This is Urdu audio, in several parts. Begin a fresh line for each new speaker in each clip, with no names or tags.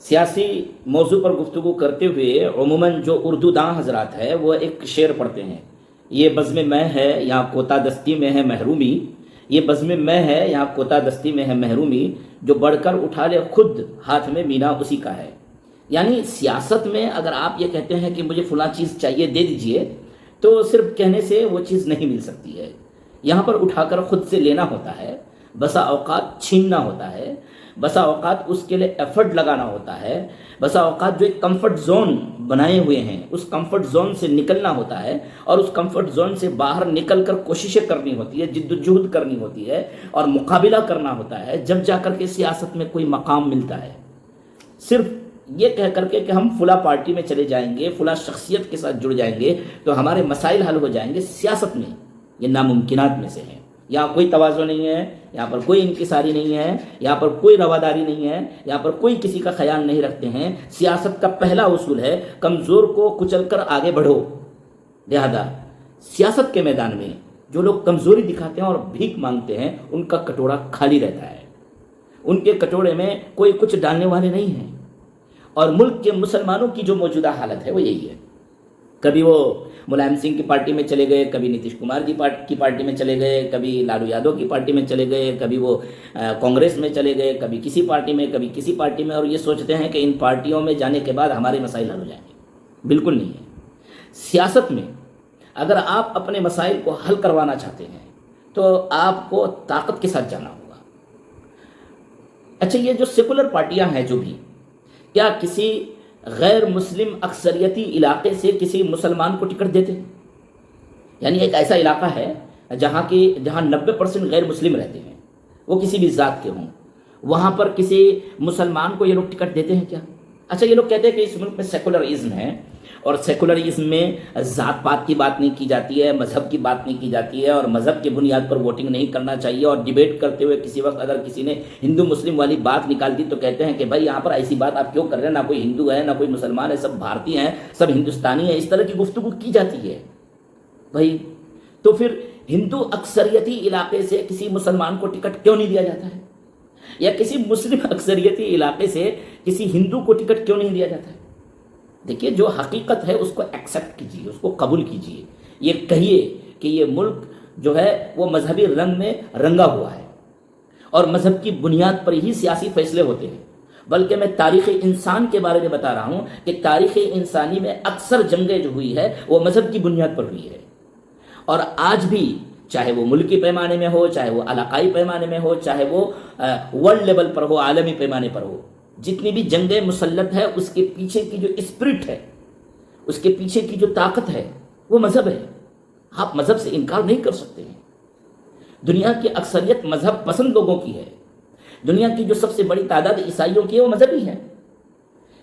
سیاسی موضوع پر گفتگو کرتے ہوئے عموماً جو اردو داں حضرات ہے وہ ایک شعر پڑھتے ہیں، یہ بزم میں ہے یہاں کوتا دستی میں ہے محرومی، یہ بزم میں ہے یہاں کوتا دستی میں ہے محرومی، جو بڑھ کر اٹھا لے خود ہاتھ میں مینا اسی کا ہے۔ یعنی سیاست میں اگر آپ یہ کہتے ہیں کہ مجھے فلاں چیز چاہیے دے دیجئے، تو صرف کہنے سے وہ چیز نہیں مل سکتی ہے، یہاں پر اٹھا کر خود سے لینا ہوتا ہے، بسا اوقات چھیننا ہوتا ہے، بسا اوقات اس کے لیے ایفرٹ لگانا ہوتا ہے، بسا اوقات جو ایک کمفرٹ زون بنائے ہوئے ہیں اس کمفرٹ زون سے نکلنا ہوتا ہے، اور اس کمفرٹ زون سے باہر نکل کر کوششیں کرنی ہوتی ہے، جد و جہد کرنی ہوتی ہے اور مقابلہ کرنا ہوتا ہے، جب جا کر کے سیاست میں کوئی مقام ملتا ہے۔ صرف یہ کہہ کر کے کہ ہم فلاں پارٹی میں چلے جائیں گے، فلاں شخصیت کے ساتھ جڑ جائیں گے تو ہمارے مسائل حل ہو جائیں گے، سیاست میں یہ ناممکنات میں سے ہے۔ یہاں کوئی تواضع نہیں ہے، یہاں پر کوئی انکساری نہیں ہے، یہاں پر کوئی رواداری نہیں ہے، یہاں پر کوئی کسی کا خیال نہیں رکھتے ہیں۔ سیاست کا پہلا اصول ہے کمزور کو کچل کر آگے بڑھو۔ لہذا سیاست کے میدان میں جو لوگ کمزوری دکھاتے ہیں اور بھیک مانگتے ہیں ان کا کٹورا خالی رہتا ہے، ان کے کٹورے میں کوئی کچھ ڈالنے والے نہیں ہیں۔ اور ملک کے مسلمانوں کی جو موجودہ حالت ہے وہ یہی ہے، کبھی وہ ملائم سنگھ کی پارٹی میں چلے گئے، کبھی نتیش کمار کی پارٹی میں چلے گئے، کبھی لالو یادو کی پارٹی میں چلے گئے، کبھی وہ کانگریس میں چلے گئے، کبھی کسی پارٹی میں، کبھی کسی پارٹی میں، اور یہ سوچتے ہیں کہ ان پارٹیوں میں جانے کے بعد ہمارے مسائل حل ہو جائیں گے۔ بالکل نہیں ہے۔ سیاست میں اگر آپ اپنے مسائل کو حل کروانا چاہتے ہیں تو آپ کو طاقت کے ساتھ جانا ہوگا۔ اچھا، یہ جو سیکولر پارٹیاں ہیں جو بھی، کیا کسی غیر مسلم اکثریتی علاقے سے کسی مسلمان کو ٹکٹ دیتے ہیں؟ یعنی ایک ایسا علاقہ ہے جہاں 90% غیر مسلم رہتے ہیں، وہ کسی بھی ذات کے ہوں، وہاں پر کسی مسلمان کو یہ لوگ ٹکٹ دیتے ہیں کیا؟ اچھا، یہ لوگ کہتے ہیں کہ اس ملک میں سیکولرزم ہے، اور سیکولرزم میں ذات پات کی بات نہیں کی جاتی ہے، مذہب کی بات نہیں کی جاتی ہے، اور مذہب کی بنیاد پر ووٹنگ نہیں کرنا چاہیے، اور ڈیبیٹ کرتے ہوئے کسی وقت اگر کسی نے ہندو مسلم والی بات نکال دی تو کہتے ہیں کہ بھائی یہاں پر ایسی بات آپ کیوں کر رہے ہیں، نہ کوئی ہندو ہے نہ کوئی مسلمان ہے، سب بھارتی ہیں، سب ہندوستانی ہیں، اس طرح کی گفتگو کی جاتی ہے۔ بھائی تو پھر ہندو اکثریتی علاقے سے کسی مسلمان کو ٹکٹ کیوں نہیں دیا جاتا ہے، یا کسی مسلم اکثریتی علاقے سے کسی ہندو کو ٹکٹ کیوں نہیں دیا جاتا ہے؟ دیکھیے، جو حقیقت ہے اس کو ایکسیپٹ کیجیے، اس کو قبول کیجیے، یہ کہیے کہ یہ ملک جو ہے وہ مذہبی رنگ میں رنگا ہوا ہے، اور مذہب کی بنیاد پر ہی سیاسی فیصلے ہوتے ہیں۔ بلکہ میں تاریخ انسان کے بارے میں بتا رہا ہوں کہ تاریخ انسانی میں اکثر جنگیں جو ہوئی ہے وہ مذہب کی بنیاد پر ہوئی ہے، اور آج بھی چاہے وہ ملکی پیمانے میں ہو، چاہے وہ علاقائی پیمانے میں ہو، چاہے وہ ورلڈ لیول پر ہو، عالمی پیمانے پر ہو، جتنی بھی جنگیں مسلط ہے اس کے پیچھے کی جو اسپرٹ ہے، اس کے پیچھے کی جو طاقت ہے وہ مذہب ہے۔ آپ مذہب سے انکار نہیں کر سکتے ہیں۔ دنیا کی اکثریت مذہب پسند لوگوں کی ہے، دنیا کی جو سب سے بڑی تعداد عیسائیوں کی ہے وہ مذہبی ہے۔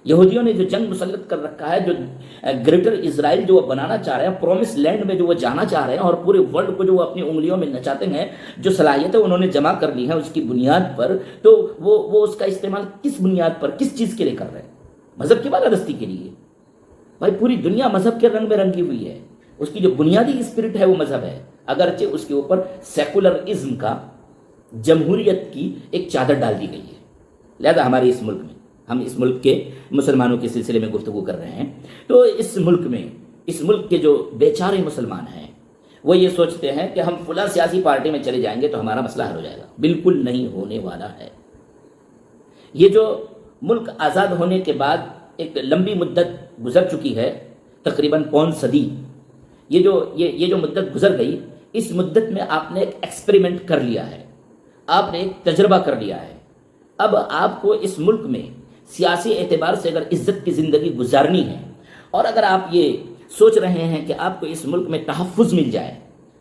یہودیوں نے جو جنگ مسلط کر رکھا ہے، جو گریٹر اسرائیل جو وہ بنانا چاہ رہے ہیں، پرومس لینڈ میں جو وہ جانا چاہ رہے ہیں، اور پورے ورلڈ کو جو وہ اپنی انگلیوں میں نچاتے ہیں، جو صلاحیتیں انہوں نے جمع کر لی ہیں اس کی بنیاد پر، تو وہ اس کا استعمال کس بنیاد پر، کس چیز کے لیے کر رہے ہیں؟ مذہب کی بالادستی کے لیے۔ بھائی پوری دنیا مذہب کے رنگ میں رنگی ہوئی ہے، اس کی جو بنیادی اسپرٹ ہے وہ مذہب ہے، اگرچہ اس کے اوپر سیکولرزم کا، جمہوریت کی ایک چادر ڈال دی گئی ہے۔ لہذا ہمارے اس ملک میں، ہم اس ملک کے مسلمانوں کے سلسلے میں گفتگو کر رہے ہیں، تو اس ملک کے جو بیچارے مسلمان ہیں وہ یہ سوچتے ہیں کہ ہم فلاں سیاسی پارٹی میں چلے جائیں گے تو ہمارا مسئلہ حل ہو جائے گا۔ بالکل نہیں ہونے والا ہے۔ یہ جو ملک آزاد ہونے کے بعد ایک لمبی مدت گزر چکی ہے، تقریباً پون صدی، یہ جو مدت گزر گئی، اس مدت میں آپ نے ایک ایکسپیریمنٹ کر لیا ہے، آپ نے ایک تجربہ کر لیا ہے۔ اب آپ کو اس ملک میں سیاسی اعتبار سے اگر عزت کی زندگی گزارنی ہے، اور اگر آپ یہ سوچ رہے ہیں کہ آپ کو اس ملک میں تحفظ مل جائے،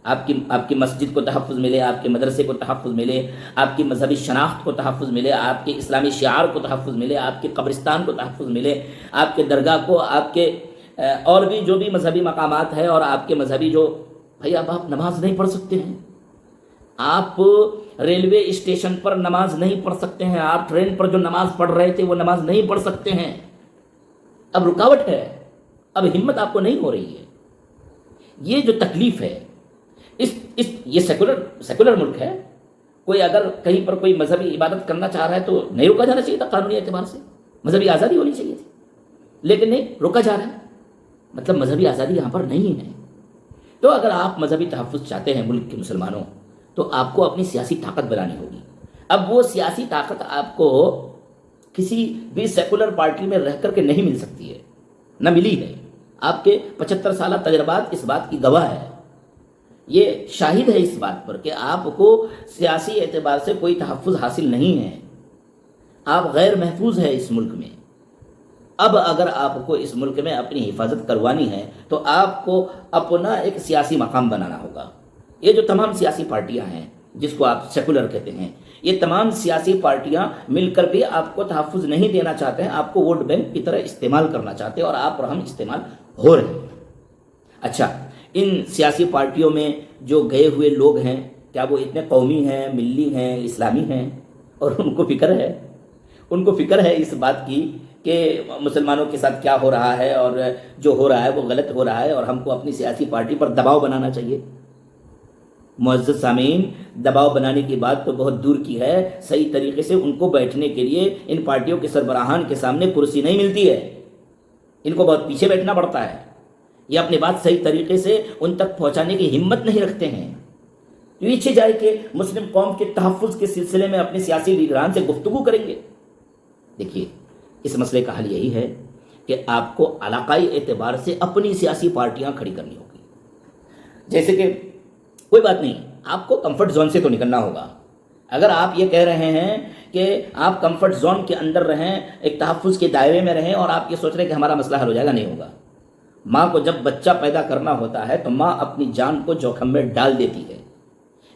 آپ کی مسجد کو تحفظ ملے، آپ کے مدرسے کو تحفظ ملے، آپ کی مذہبی شناخت کو تحفظ ملے، آپ کے اسلامی شعار کو تحفظ ملے، آپ کے قبرستان کو تحفظ ملے، آپ کے درگاہ کو، آپ کے اور بھی جو بھی مذہبی مقامات ہیں، اور آپ کے مذہبی جو، بھائی اب آپ نماز نہیں پڑھ سکتے ہیں، آپ ریلوے اسٹیشن پر نماز نہیں پڑھ سکتے ہیں، آپ ٹرین پر جو نماز پڑھ رہے تھے وہ نماز نہیں پڑھ سکتے ہیں، اب رکاوٹ ہے، اب ہمت آپ کو نہیں ہو رہی ہے۔ یہ جو تکلیف ہے، یہ سیکولر ملک ہے، کوئی اگر کہیں پر کوئی مذہبی عبادت کرنا چاہ رہا ہے تو نہیں روکا جانا چاہیے تھا قانونی اعتبار سے؟ مذہبی آزادی ہونی چاہیے تھی، لیکن نہیں، روکا جا رہا ہے۔ مطلب مذہبی آزادی یہاں پر نہیں ہے۔ تو اگر آپ مذہبی تحفظ چاہتے ہیں ملک کے مسلمانوں، تو آپ کو اپنی سیاسی طاقت بنانی ہوگی۔ اب وہ سیاسی طاقت آپ کو کسی بھی سیکولر پارٹی میں رہ کر کے نہیں مل سکتی ہے، نہ ملی ہے۔ آپ کے 75 سالہ تجربات اس بات کی گواہ ہے، یہ شاہد ہے اس بات پر کہ آپ کو سیاسی اعتبار سے کوئی تحفظ حاصل نہیں ہے، آپ غیر محفوظ ہیں اس ملک میں۔ اب اگر آپ کو اس ملک میں اپنی حفاظت کروانی ہے تو آپ کو اپنا ایک سیاسی مقام بنانا ہوگا۔ یہ جو تمام سیاسی پارٹیاں ہیں جس کو آپ سیکولر کہتے ہیں، یہ تمام سیاسی پارٹیاں مل کر بھی آپ کو تحفظ نہیں دینا چاہتے ہیں، آپ کو ووٹ بینک کی طرح استعمال کرنا چاہتے ہیں، اور آپ اور ہم استعمال ہو رہے ہیں۔ اچھا، ان سیاسی پارٹیوں میں جو گئے ہوئے لوگ ہیں، کیا وہ اتنے قومی ہیں، ملی ہیں، اسلامی ہیں؟ اور ان کو فکر ہے، ان کو فکر ہے اس بات کی کہ مسلمانوں کے ساتھ کیا ہو رہا ہے، اور جو ہو رہا ہے وہ غلط ہو رہا ہے، اور ہم کو اپنی سیاسی پارٹی پر دباؤ بنانا چاہیے؟ معزز سامعین، دباؤ بنانے کی بات تو بہت دور کی ہے، صحیح طریقے سے ان کو بیٹھنے کے لیے ان پارٹیوں کے سربراہان کے سامنے کرسی نہیں ملتی ہے، ان کو بہت پیچھے بیٹھنا پڑتا ہے، یہ اپنی بات صحیح طریقے سے ان تک پہنچانے کی ہمت نہیں رکھتے ہیں۔ پیچھے جائے کہ مسلم قوم کے تحفظ کے سلسلے میں اپنے سیاسی لیڈران سے گفتگو کریں گے۔ دیکھیے، اس مسئلے کا حل یہی ہے کہ آپ کو علاقائی اعتبار سے اپنی سیاسی پارٹیاں کھڑی کرنی ہوگی۔ جیسے کہ کوئی بات نہیں، آپ کو کمفرٹ زون سے تو نکلنا ہوگا۔ اگر آپ یہ کہہ رہے ہیں کہ آپ کمفرٹ زون کے اندر رہیں، ایک تحفظ کے دائرے میں رہیں، اور آپ یہ سوچ رہے ہیں کہ ہمارا مسئلہ حل ہو جائے گا، نہیں ہوگا۔ ماں کو جب بچہ پیدا کرنا ہوتا ہے تو ماں اپنی جان کو جوخم میں ڈال دیتی ہے۔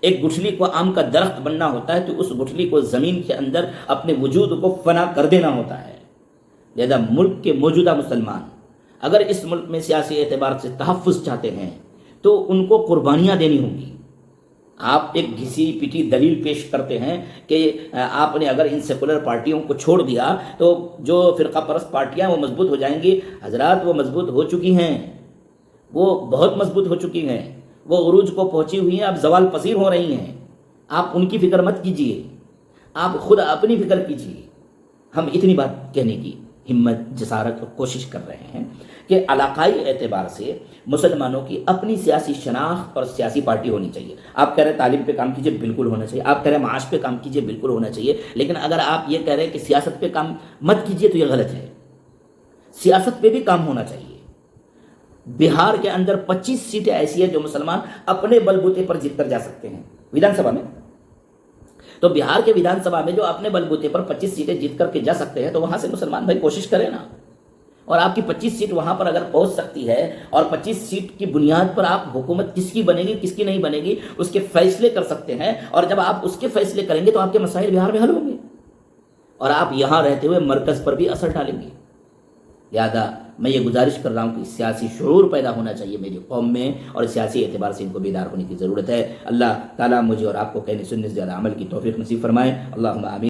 ایک گٹھلی کو آم کا درخت بننا ہوتا ہے تو اس گٹھلی کو زمین کے اندر اپنے وجود کو فنا کر دینا ہوتا ہے۔ لہذا ملک کے موجودہ مسلمان اگر اس ملک میں سیاسی اعتبار سے تحفظ چاہتے ہیں تو ان کو قربانیاں دینی ہوں گی۔ آپ ایک گھسی پٹی دلیل پیش کرتے ہیں کہ آپ نے اگر ان سیکولر پارٹیوں کو چھوڑ دیا تو جو فرقہ پرست پارٹیاں وہ مضبوط ہو جائیں گی۔ حضرات، وہ مضبوط ہو چکی ہیں، وہ بہت مضبوط ہو چکی ہیں، وہ عروج کو پہنچی ہوئی ہیں، اب زوال پذیر ہو رہی ہیں۔ آپ ان کی فکر مت کیجیے، آپ خود اپنی فکر کیجیے۔ ہم اتنی بات کہنے کی ہمت، جسارت اور کوشش کر رہے ہیں کہ علاقائی اعتبار سے مسلمانوں کی اپنی سیاسی شناخت اور سیاسی پارٹی ہونی چاہیے۔ آپ کہہ رہے ہیں تعلیم پہ کام کیجیے، بالکل ہونا چاہیے۔ آپ کہہ رہے ہیں معاش پہ کام کیجیے، بالکل ہونا چاہیے۔ لیکن اگر آپ یہ کہہ رہے ہیں کہ سیاست پہ کام مت کیجیے تو یہ غلط ہے۔ سیاست پہ بھی کام ہونا چاہیے۔ بہار کے اندر 25 سیٹیں ایسی ہیں جو مسلمان اپنے بل بوتے پر جیت کر جا سکتے ہیں ودھان سبھا میں۔ تو بہار کے ودھان سبھا میں جو اپنے بل بوتے پر 25 سیٹیں جیت کر کے جا سکتے ہیں تو وہاں سے مسلمان بھائی کوشش کریں نا۔ اور آپ کی 25 سیٹ وہاں پر اگر پہنچ سکتی ہے اور 25 سیٹ کی بنیاد پر آپ حکومت کس کی بنے گی کس کی نہیں بنے گی اس کے فیصلے کر سکتے ہیں، اور جب آپ اس کے فیصلے کریں گے تو آپ کے مسائل بہار میں حل ہوں گے، اور آپ یہاں رہتے ہوئے مرکز پر بھی اثر ڈالیں گے۔ لہذا میں یہ گزارش کر رہا ہوں کہ سیاسی شعور پیدا ہونا چاہیے میری قوم میں، اور سیاسی اعتبار سے ان کو بیدار ہونے کی ضرورت ہے۔ اللہ تعالیٰ مجھے اور آپ کو کہنے سننے سے زیادہ عمل کی توفیق نصیب فرمائے۔ اللہم آمین۔